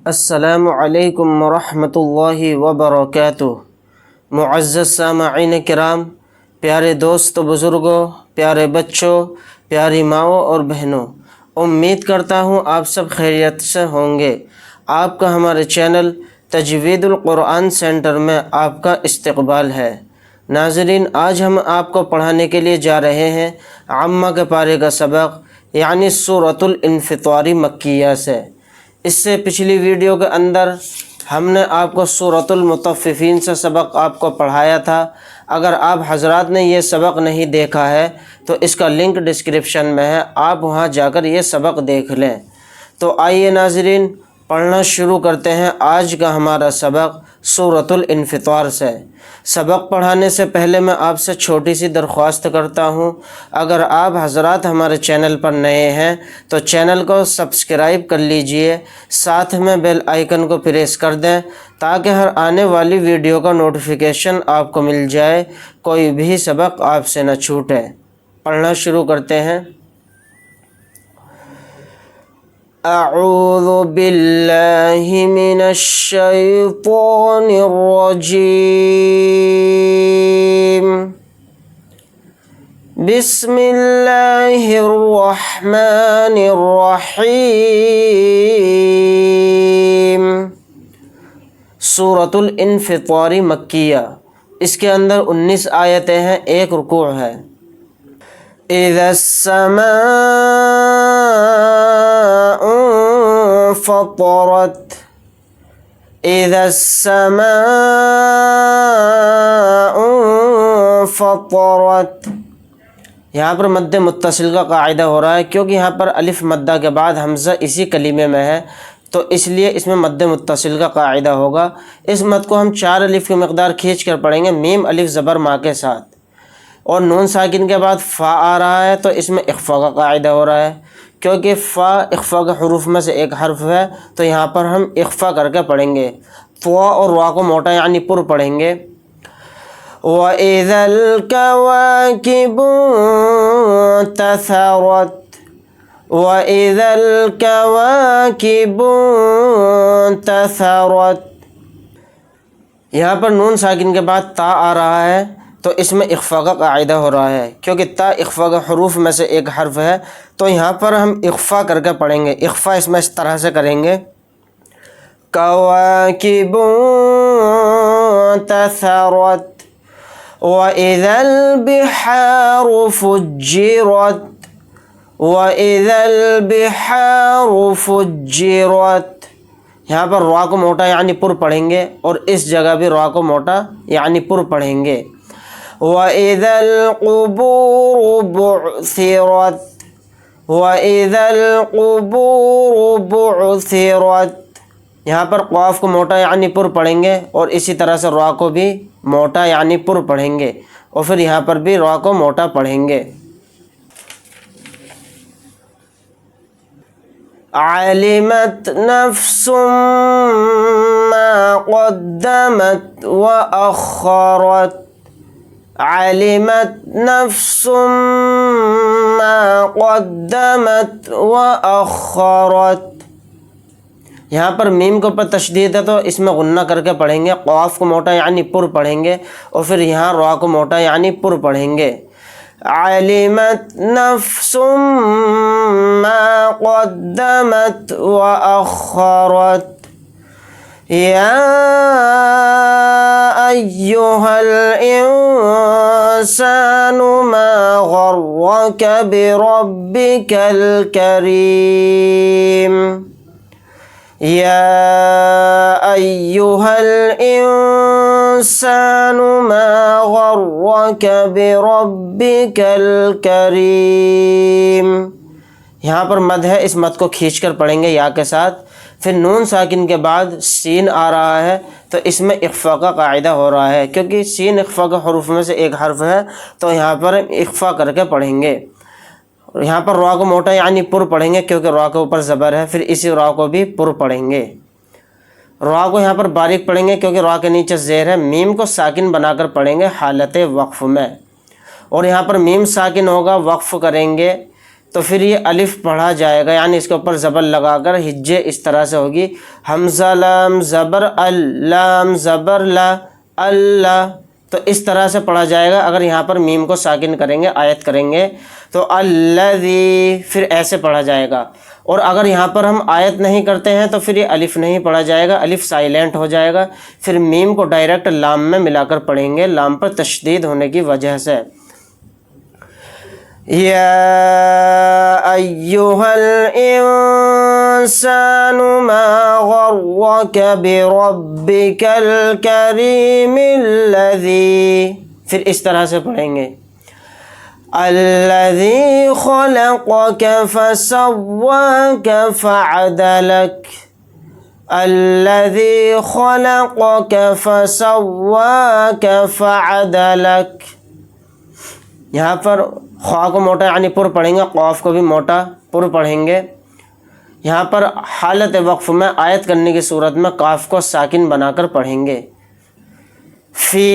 السلام علیکم ورحمۃ اللہ وبرکاتہ۔ معزز سامعین کرام، پیارے دوست بزرگوں، پیارے بچوں، پیاری ماؤں اور بہنوں، امید کرتا ہوں آپ سب خیریت سے ہوں گے۔ آپ کا ہمارے چینل تجوید القرآن سینٹر میں آپ کا استقبال ہے۔ ناظرین، آج ہم آپ کو پڑھانے کے لیے جا رہے ہیں عامہ کے پارے کا سبق، یعنی سورۃ الانفطار مکیہ سے۔ اس سے پچھلی ویڈیو کے اندر ہم نے آپ کو سورۃ المطففین سے سبق آپ کو پڑھایا تھا۔ اگر آپ حضرات نے یہ سبق نہیں دیکھا ہے تو اس کا لنک ڈسکرپشن میں ہے، آپ وہاں جا کر یہ سبق دیکھ لیں۔ تو آئیے ناظرین، پڑھنا شروع کرتے ہیں آج کا ہمارا سبق سورۃ الانفطار سے۔ سبق پڑھانے سے پہلے میں آپ سے چھوٹی سی درخواست کرتا ہوں، اگر آپ حضرات ہمارے چینل پر نئے ہیں تو چینل کو سبسکرائب کر لیجئے، ساتھ میں بیل آئیکن کو پریس کر دیں تاکہ ہر آنے والی ویڈیو کا نوٹیفیکیشن آپ کو مل جائے، کوئی بھی سبق آپ سے نہ چھوٹے۔ پڑھنا شروع کرتے ہیں۔ اعوذ باللہ من الشیطان الرجیم، بسم اللہ الرحمن الرحیم۔ سورۃ الانفطار مکیہ، اس کے اندر 19 آیتیں ہیں، ایک رکوع ہے۔ اذا السماء انفطرت، اذا السماء انفطرت۔ یہاں پر مد متصل کا قاعدہ ہو رہا ہے، کیونکہ یہاں پر الف مدہ کے بعد حمزہ اسی کلمے میں ہے، تو اس لیے اس میں مد متصل کا قاعدہ ہوگا۔ اس مد کو ہم 4 الف کی مقدار کھینچ کر پڑھیں گے، میم الف زبر ما کے ساتھ، اور نون ساکن کے بعد فا آ رہا ہے تو اس میں اخفا کا قاعدہ ہو رہا ہے، کیونکہ فا اخفا کے حروف میں سے ایک حرف ہے، تو یہاں پر ہم اخفا کر کے پڑھیں گے۔ طوا اور را کو موٹا یعنی پر پڑھیں گے۔ وَإِذَا الْكَوَاكِبُ انتَثَرَتْ، وَإِذَا الْكَوَاكِبُ انتَثَرَتْ۔ یہاں پر نون ساکن کے بعد تا آ رہا ہے تو اس میں اخفا کا قاعدہ ہو رہا ہے، کیونکہ تا اخفا کے حروف میں سے ایک حرف ہے، تو یہاں پر ہم اخفا کر کے پڑھیں گے۔ اخفا اس میں اس طرح سے کریں گے، کواکب انتثرت، وَإِذَا الْبِحَارُ فُجِّرَتْ، وَإِذَا الْبِحَارُ فُجِّرَتْ۔ یہاں پر را کو موٹا یعنی پر پڑھیں گے، اور اس جگہ بھی را کو موٹا یعنی پر پڑھیں گے۔ وَإِذَا الْقُبُورُ بُعْثِرَتْ، وَإِذَا الْقُبُورُ بُعْثِرَتْ۔ یہاں پر قاف کو موٹا یعنی پر پڑھیں گے، اور اسی طرح سے را کو بھی موٹا یعنی پر پڑھیں گے، اور پھر یہاں پر بھی را کو موٹا پڑھیں گے۔ علمت نفس ما قدمت وأخرت، علمت نفس ما قدمت وأخرت۔ یہاں پر میم کے اوپر تشدید ہے تو اس میں غنہ کر کے پڑھیں گے، قاف کو موٹا یعنی پر پڑھیں گے، اور پھر یہاں را کو موٹا یعنی پر پڑھیں گے۔ علمت نفس ما قدمت وأخرت، یا ایہا الانسان ما غرک بربک الکریم، یا ایہا الانسان ما غرک بربک الکریم۔ یہاں پر مد ہے، اس مد کو کھینچ کر پڑھیں گے یا کے ساتھ۔ پھر نون ساکن کے بعد سین آ رہا ہے تو اس میں اخفا کا قاعدہ ہو رہا ہے، کیونکہ سین اخفا کے حروف میں سے ایک حرف ہے، تو یہاں پر اخفا کر کے پڑھیں گے۔ یہاں پر را کو موٹا یعنی پر پڑھیں گے، کیونکہ را کے اوپر زبر ہے، پھر اسی را کو بھی پر پڑھیں گے۔ را کو یہاں پر باریک پڑھیں گے کیونکہ را کے نیچے زیر ہے، میم کو ساکن بنا کر پڑھیں گے حالت وقف میں، اور یہاں پر میم ساکن ہوگا، وقف کریں گے تو پھر یہ الف پڑھا جائے گا، یعنی اس کے اوپر زبر لگا کر ہجے اس طرح سے ہوگی، حمزہ لام زبر لام زبر لا اللہ، تو اس طرح سے پڑھا جائے گا۔ اگر یہاں پر میم کو ساکن کریں گے، آیت کریں گے تو الذی، پھر ایسے پڑھا جائے گا۔ اور اگر یہاں پر ہم آیت نہیں کرتے ہیں تو پھر یہ الف نہیں پڑھا جائے گا، الف سائلنٹ ہو جائے گا، پھر میم کو ڈائریکٹ لام میں ملا کر پڑھیں گے، لام پر تشدید ہونے کی وجہ سے۔ یا ایھا الانسان ما غرک بربک الکریم الذی، پھر اس طرح سے پڑھیں گے الذی خلقک فسواک فعدلک، الذی خلقک فسواک فعدلک۔ یہاں پر خواہ کو موٹا یعنی پر پڑھیں گے، قاف کو بھی موٹا پر پڑھیں گے۔ یہاں پر حالت وقف میں آیت کرنے کی صورت میں قاف کو ساکن بنا کر پڑھیں گے۔ فی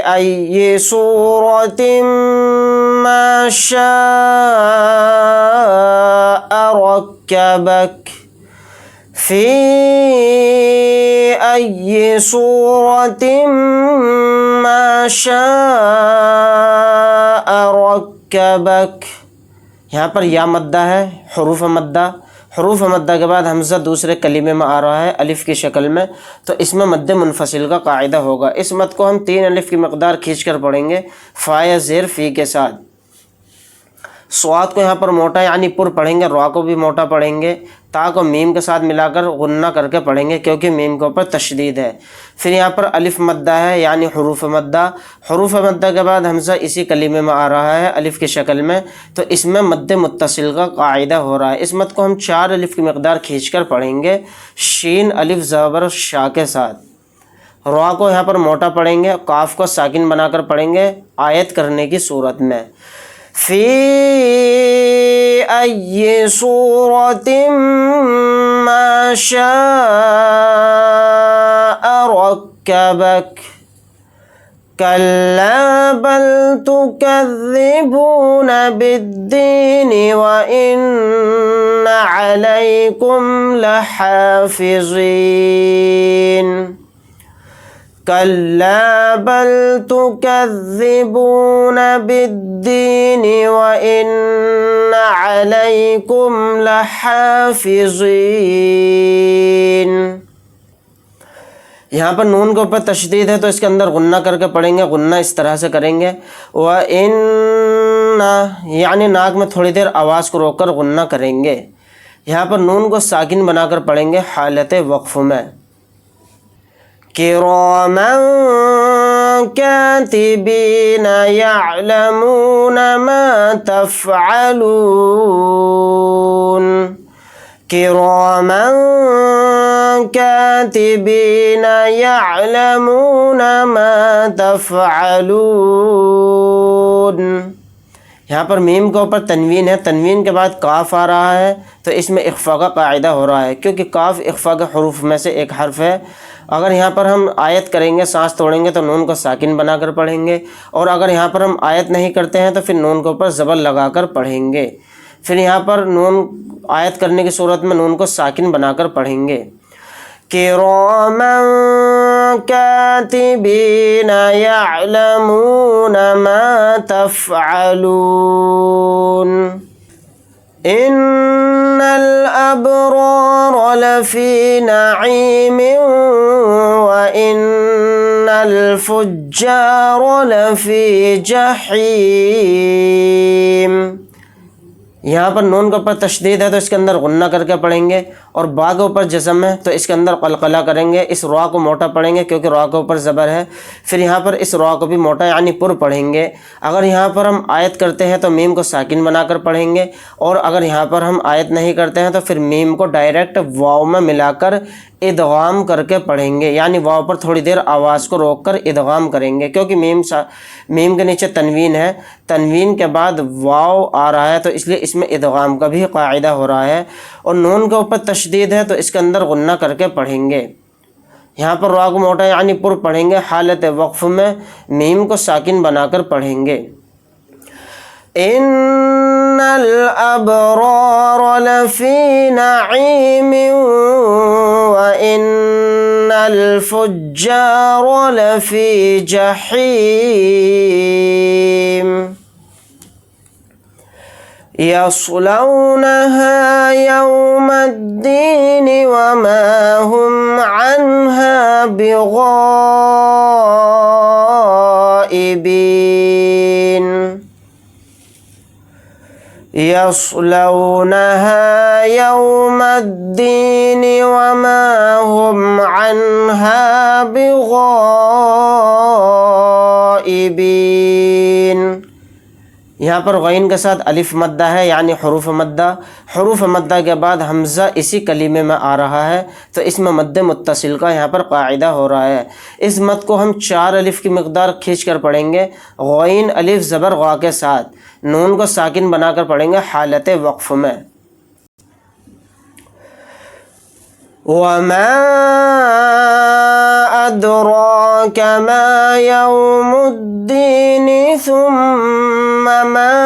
ای صورت ما شاء رکبک، فی ای صورت ما شاء رکبک۔ یہاں پر یا مدہ ہے، حروف مدہ، حروف مدہ کے بعد حمزہ دوسرے کلمے میں آ رہا ہے الف کی شکل میں، تو اس میں مد منفصل کا قاعدہ ہوگا۔ اس مد کو ہم 3 الف کی مقدار کھینچ کر پڑھیں گے، فا یا زیر فی کے ساتھ۔ صاد کو یہاں پر موٹا یعنی پر پڑھیں گے، را کو بھی موٹا پڑھیں گے، تا کو میم کے ساتھ ملا کر غنہ کر کے پڑھیں گے کیونکہ میم کے اوپر تشدید ہے۔ پھر یہاں پر الف مدہ ہے یعنی حروف مدہ، حروف مدہ کے بعد حمزہ اسی کلمے میں آ رہا ہے الف کی شکل میں، تو اس میں مد متصل کا قاعدہ ہو رہا ہے۔ اس مد کو ہم 4 الف کی مقدار کھینچ کر پڑھیں گے، شین الف زبر شا کے ساتھ۔ را کو یہاں پر موٹا پڑھیں گے، قاف کو ساکن بنا کر پڑھیں گے آیت کرنے کی صورت میں۔ فی ای صورت ما شاء رکبک، کلا بل تکذبون بالدین وإن علیکم لحافظین، کلا بل تکذبون بالدین وإن علیکم لحافظین۔ یہاں پر نون کے اوپر تشدید ہے تو اس کے اندر غنہ کر کے پڑھیں گے، غنہ اس طرح سے کریں گے، وَإِنَّ یعنی ناک میں تھوڑی دیر آواز کو روک کر غنہ کریں گے۔ یہاں پر نون کو ساکن بنا کر پڑھیں گے حالت وقف میں۔ كِرَامًا كَاتِبِينَ يَعْلَمُونَ مَا تَفْعَلُونَ، كِرَامًا كَاتِبِينَ يَعْلَمُونَ مَا تَفْعَلُونَ۔ یہاں پر میم کے اوپر تنوین ہے، تنوین کے بعد کاف آ رہا ہے تو اس میں اخفا کا قاعدہ ہو رہا ہے کیونکہ کاف اخفا کے حروف میں سے ایک حرف ہے۔ اگر یہاں پر ہم آیت کریں گے، سانس توڑیں گے تو نون کو ساکن بنا کر پڑھیں گے، اور اگر یہاں پر ہم آیت نہیں کرتے ہیں تو پھر نون کے اوپر زبر لگا کر پڑھیں گے۔ پھر یہاں پر نون آیت کرنے کی صورت میں نون کو ساکن بنا کر پڑھیں گے۔ کِرَامًا كَاتِبِينَ يَعْلَمُونَ مَا تَفْعَلُونَ، إِنَّ الْأَبْرَارَ لَفِي نَعِيمٍ وَإِنَّ الْفُجَّارَ لَفِي جَحِيمٍ۔ یہاں پر نون کے اوپر تشدید ہے تو اس کے اندر غنہ کر کے پڑھیں گے، اور با کے اوپر جزم ہے تو اس کے اندر قلقلہ کریں گے، اس را کو موٹا پڑھیں گے کیونکہ را کے اوپر زبر ہے۔ پھر یہاں پر اس را کو بھی موٹا یعنی پر پڑھیں گے۔ اگر یہاں پر ہم آیت کرتے ہیں تو میم کو ساکن بنا کر پڑھیں گے، اور اگر یہاں پر ہم آیت نہیں کرتے ہیں تو پھر میم کو ڈائریکٹ واو میں ملا کر ادغام کر کے پڑھیں گے، یعنی واو پر تھوڑی دیر آواز کو روک کر ادغام کریں گے کیونکہ میم کے نیچے تنوین ہے، تنوین کے بعد واو آ رہا ہے تو اس لیے اس میں ادغام کا بھی قاعدہ ہو رہا ہے، اور نون کے اوپر تشدید ہے تو اس کے اندر غنہ کر کے پڑھیں گے۔ یہاں پر را کو موٹا یعنی پر پڑھیں گے، حالت وقف میں میم کو ساکن بنا کر پڑھیں گے۔ إن الأبرار لفي نعيم وإن الفجار لفي جحيم يصلونها يوم الدين وما هم عنها بغائبين يصلونها يوم الدين وما هم عنها بغائبين. یہاں پر غین کے ساتھ الف مدہ ہے یعنی حروف مدہ. حروف مدہ کے بعد حمزہ اسی کلمے میں آ رہا ہے تو اس میں مد متصل کا یہاں پر قاعدہ ہو رہا ہے. اس مد کو ہم 4 الف کی مقدار کھینچ کر پڑھیں گے. غین الف زبر غا کے ساتھ نون کو ساکن بنا کر پڑھیں گے حالت وقف میں. وما أدراك ما يوم الدين ثم ما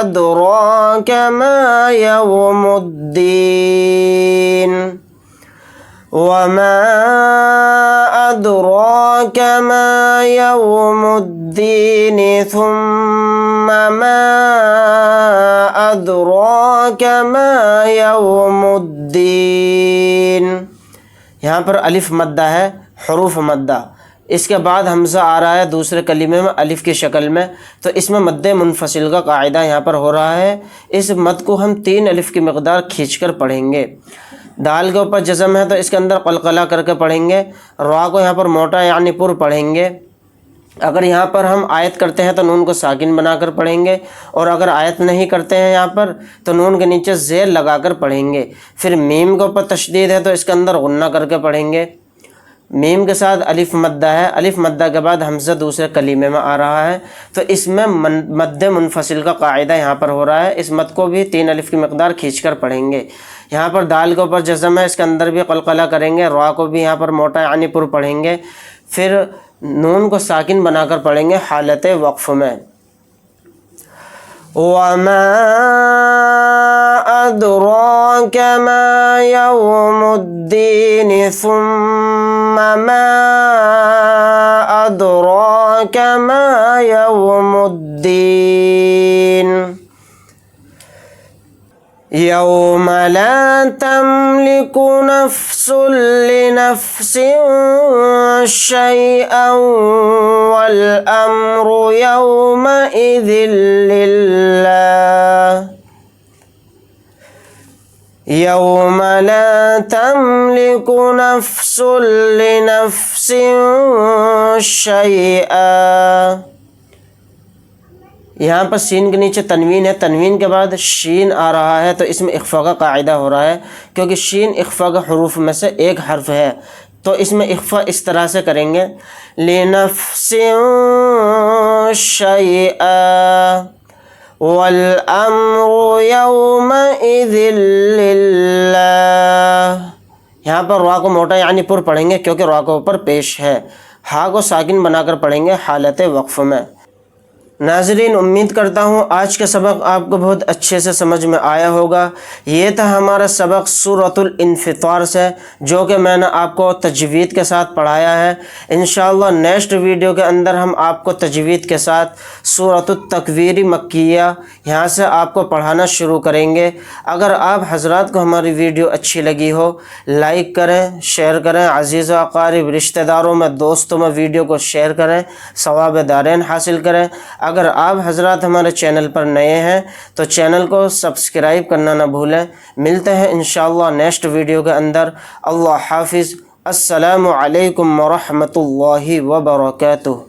أدراك ما يوم الدين وما أدراك ما يوم الدين ثم ما أدراك ما يوم الدين. یہاں پر الف مدہ ہے حروف مدہ. اس کے بعد حمزہ آ رہا ہے دوسرے کلمے میں الف کی شکل میں تو اس میں مد منفصل کا قاعدہ یہاں پر ہو رہا ہے. اس مد کو ہم 3 الف کی مقدار کھینچ کر پڑھیں گے. دال کے اوپر جزم ہے تو اس کے اندر قلقلہ کر کے پڑھیں گے. را کو یہاں پر موٹا یعنی پر پڑھیں گے. اگر یہاں پر ہم آیت کرتے ہیں تو نون کو ساکن بنا کر پڑھیں گے اور اگر آیت نہیں کرتے ہیں یہاں پر تو نون کے نیچے زیر لگا کر پڑھیں گے. پھر میم کے اوپر تشدید ہے تو اس کے اندر غنہ کر کے پڑھیں گے. میم کے ساتھ الف مدہ ہے. الف مدہ کے بعد حمزہ دوسرے کلمے میں آ رہا ہے تو اس میں مد منفصل کا قاعدہ یہاں پر ہو رہا ہے. اس مد کو بھی 3 الف کی مقدار کھینچ کر پڑھیں گے. یہاں پر دال کے اوپر جزم ہے اس کے اندر بھی قلقلہ کریں گے. را کو بھی یہاں پر موٹا یعنی پر پڑھیں گے. پھر نون کو ساکن بنا کر پڑھیں گے حالت وقف میں. وما أدراك ما يوم الدين ثم ما أدراك ما يوم الدين يوم لا تملك نفس لنفس شيئا والأمر يومئذ لله يوم لا تملك نفس لنفس شيئا. یہاں پر سین کے نیچے تنوین ہے. تنوین کے بعد شین آ رہا ہے تو اس میں اخفا کا قاعدہ ہو رہا ہے کیونکہ شین اخفا کا حروف میں سے ایک حرف ہے تو اس میں اخفا اس طرح سے کریں گے لنفس شیئا والامر یومئذ للہ. یہاں پر را کو موٹا یعنی پر پڑھیں گے کیونکہ را کو اوپر پیش ہے. ہا کو ساکن بنا کر پڑھیں گے حالت وقف میں. ناظرین امید کرتا ہوں آج کا سبق آپ کو بہت اچھے سے سمجھ میں آیا ہوگا. یہ تھا ہمارا سبق سورۃ الانفطار سے جو کہ میں نے آپ کو تجوید کے ساتھ پڑھایا ہے. انشاءاللہ نیکسٹ ویڈیو کے اندر ہم آپ کو تجوید کے ساتھ سورۃ التکویر مکیہ یہاں سے آپ کو پڑھانا شروع کریں گے. اگر آپ حضرات کو ہماری ویڈیو اچھی لگی ہو لائک کریں شیئر کریں. عزیز و اقارب رشتہ داروں میں دوستوں میں ویڈیو کو شیئر کریں ثواب دارین حاصل کریں. اگر آپ حضرات ہمارے چینل پر نئے ہیں تو چینل کو سبسکرائب کرنا نہ بھولیں. ملتے ہیں انشاءاللہ نیکسٹ ویڈیو کے اندر. اللہ حافظ. السلام علیکم ورحمۃ اللہ وبرکاتہ.